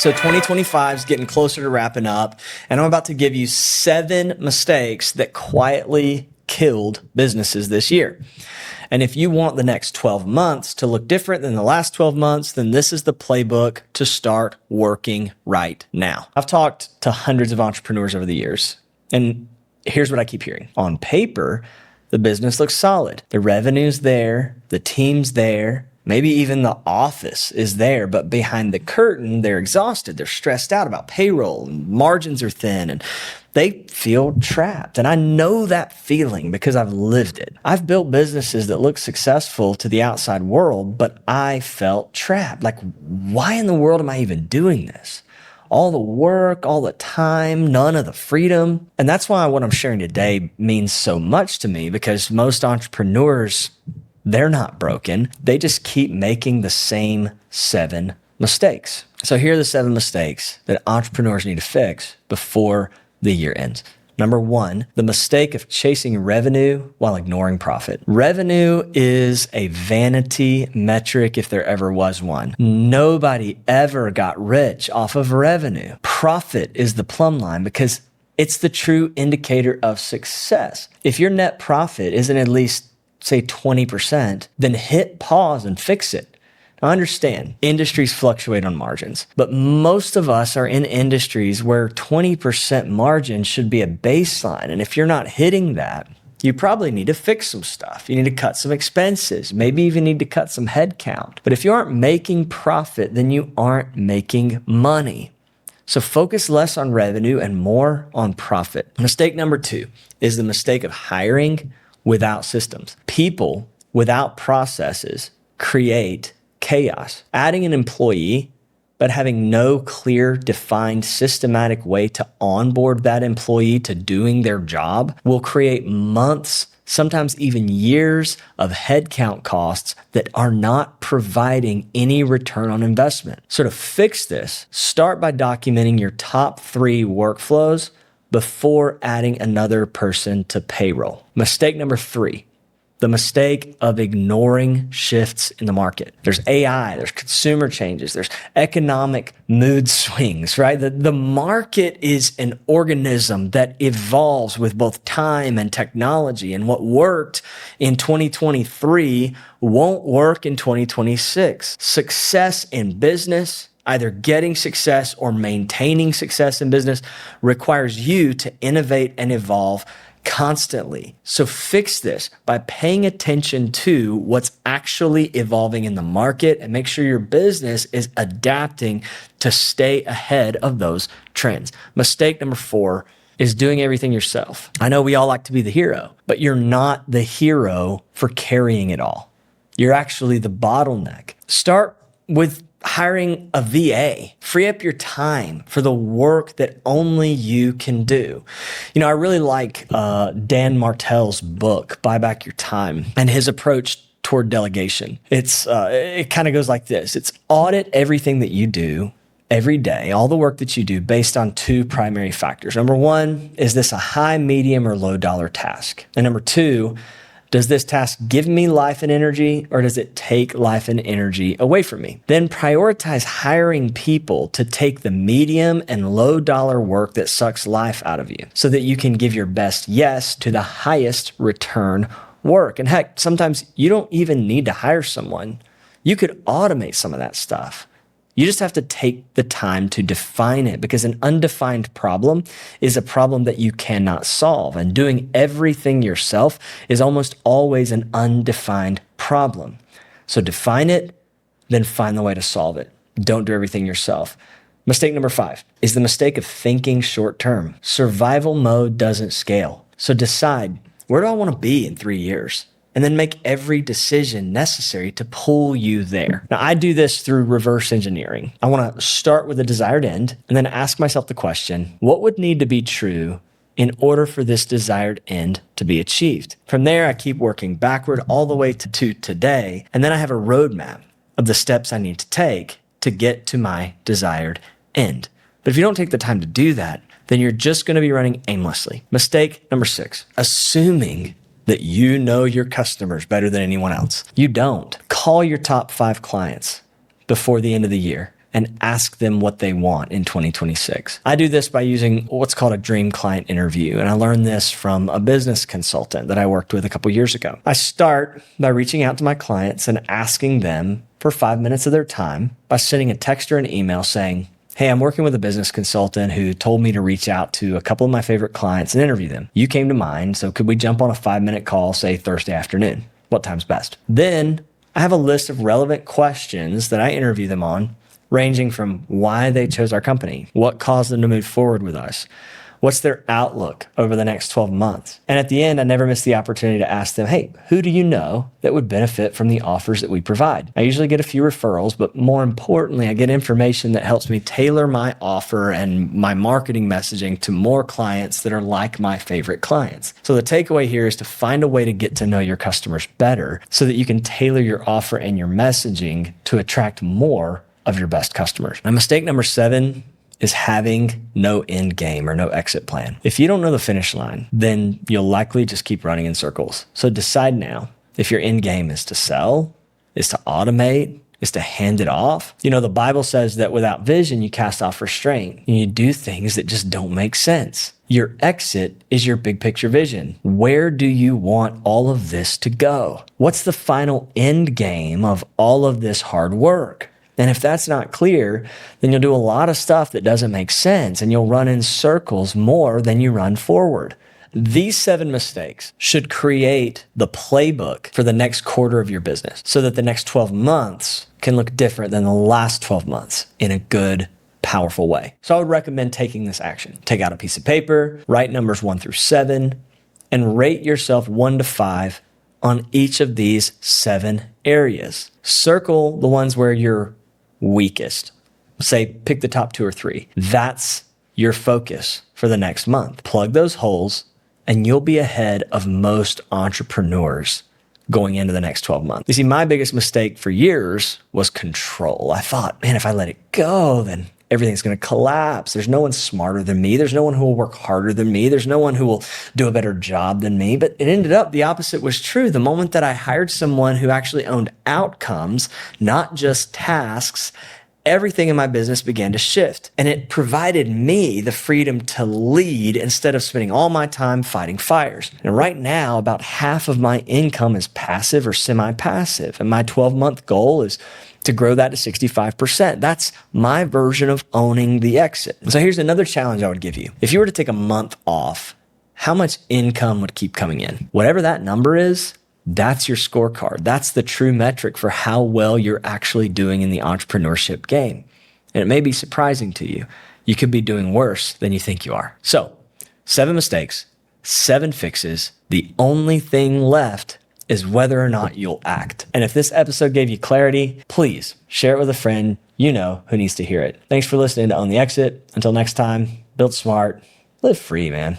So 2025 is getting closer to wrapping up, and I'm about to give you 7 mistakes that quietly killed businesses this year. And if you want the next 12 months to look different than the last 12 months, then this is the playbook to start working right now. I've talked to hundreds of entrepreneurs over the years, and here's what I keep hearing. On paper, the business looks solid. The revenue's there, the team's there, maybe even the office is there, but behind the curtain, they're exhausted. They're stressed out about payroll, and margins are thin, and they feel trapped. And I know that feeling because I've lived it. I've built businesses that look successful to the outside world, but I felt trapped. Like, why in the world am I even doing this? All the work, all the time, none of the freedom. And that's why what I'm sharing today means so much to me, because most entrepreneurs, they're not broken. They just keep making the same 7 mistakes. So here are the 7 mistakes that entrepreneurs need to fix before the year ends. Number 1, the mistake of chasing revenue while ignoring profit. Revenue is a vanity metric if there ever was one. Nobody ever got rich off of revenue. Profit is the plumb line because it's the true indicator of success. If your net profit isn't at least, say, 20%, then hit pause and fix it. Now, understand, industries fluctuate on margins, but most of us are in industries where 20% margin should be a baseline. And if you're not hitting that, you probably need to fix some stuff. You need to cut some expenses, maybe even need to cut some headcount. But if you aren't making profit, then you aren't making money. So focus less on revenue and more on profit. Mistake number 2 is the mistake of hiring without systems. People without processes create chaos. Adding an employee, but having no clear, defined, systematic way to onboard that employee to doing their job will create months, sometimes even years of headcount costs that are not providing any return on investment. So to fix this, start by documenting your top 3 workflows before adding another person to payroll. Mistake number 3, the mistake of ignoring shifts in the market. There's AI, there's consumer changes, there's economic mood swings, right? The market is an organism that evolves with both time and technology, and what worked in 2023 won't work in 2026. Success in business, either getting success or maintaining success in business, requires you to innovate and evolve constantly. So fix this by paying attention to what's actually evolving in the market and make sure your business is adapting to stay ahead of those trends. Mistake number 4 is doing everything yourself. I know we all like to be the hero, but you're not the hero for carrying it all. You're actually the bottleneck. Start with hiring a VA. Free up your time for the work that only you can do. You know, I really like Dan Martell's book, Buy Back Your Time, and his approach toward delegation. It kind of goes like this. It's audit everything that you do every day, all the work that you do based on 2 primary factors. Number 1, is this a high, medium, or low dollar task? And number 2, does this task give me life and energy, or does it take life and energy away from me? Then prioritize hiring people to take the medium and low dollar work that sucks life out of you so that you can give your best yes to the highest return work. And heck, sometimes you don't even need to hire someone. You could automate some of that stuff. You just have to take the time to define it, because an undefined problem is a problem that you cannot solve. And doing everything yourself is almost always an undefined problem. So define it, then find the way to solve it. Don't do everything yourself. Mistake number 5 is the mistake of thinking short term. Survival mode doesn't scale. So decide, where do I want to be in 3 years? And then make every decision necessary to pull you there. Now, I do this through reverse engineering. I want to start with a desired end and then ask myself the question, what would need to be true in order for this desired end to be achieved? From there, I keep working backward all the way to today, and then I have a roadmap of the steps I need to take to get to my desired end. But if you don't take the time to do that, then you're just going to be running aimlessly. Mistake number 6, assuming that you know your customers better than anyone else. You don't. Call your top 5 clients before the end of the year and ask them what they want in 2026. I do this by using what's called a dream client interview. And I learned this from a business consultant that I worked with a couple years ago. I start by reaching out to my clients and asking them for 5 minutes of their time by sending a text or an email saying, hey, I'm working with a business consultant who told me to reach out to a couple of my favorite clients and interview them. You came to mind, so could we jump on a 5-minute call, say Thursday afternoon? What time's best? Then I have a list of relevant questions that I interview them on, ranging from why they chose our company, what caused them to move forward with us, what's their outlook over the next 12 months. And at the end, I never miss the opportunity to ask them, hey, who do you know that would benefit from the offers that we provide? I usually get a few referrals, but more importantly, I get information that helps me tailor my offer and my marketing messaging to more clients that are like my favorite clients. So the takeaway here is to find a way to get to know your customers better so that you can tailor your offer and your messaging to attract more of your best customers. Now, mistake number 7 is having no end game or no exit plan. If you don't know the finish line, then you'll likely just keep running in circles. So decide now if your end game is to sell, is to automate, is to hand it off. You know, the Bible says that without vision, you cast off restraint and you do things that just don't make sense. Your exit is your big picture vision. Where do you want all of this to go? What's the final end game of all of this hard work? And if that's not clear, then you'll do a lot of stuff that doesn't make sense and you'll run in circles more than you run forward. These 7 mistakes should create the playbook for the next quarter of your business so that the next 12 months can look different than the last 12 months in a good, powerful way. So I would recommend taking this action. Take out a piece of paper, write numbers 1 through 7, and rate yourself 1 to 5 on each of these 7 areas. Circle the ones where you're weakest. Say, pick the top 2 or 3. That's your focus for the next month. Plug those holes and you'll be ahead of most entrepreneurs going into the next 12 months. You see, my biggest mistake for years was control. I thought, man, if I let it go, then everything's going to collapse. There's no one smarter than me. There's no one who will work harder than me. There's no one who will do a better job than me. But it ended up the opposite was true. The moment that I hired someone who actually owned outcomes, not just tasks, everything in my business began to shift. And it provided me the freedom to lead instead of spending all my time fighting fires. And right now, about half of my income is passive or semi-passive. And my 12-month goal is to grow that to 65%. That's my version of owning the exit. So here's another challenge I would give you. If you were to take a month off, how much income would keep coming in? Whatever that number is, that's your scorecard. That's the true metric for how well you're actually doing in the entrepreneurship game. And it may be surprising to you. You could be doing worse than you think you are. So 7 mistakes, 7 fixes. The only thing left is whether or not you'll act. And if this episode gave you clarity, please share it with a friend you know who needs to hear it. Thanks for listening to Own the Exit. Until next time, build smart, live free, man.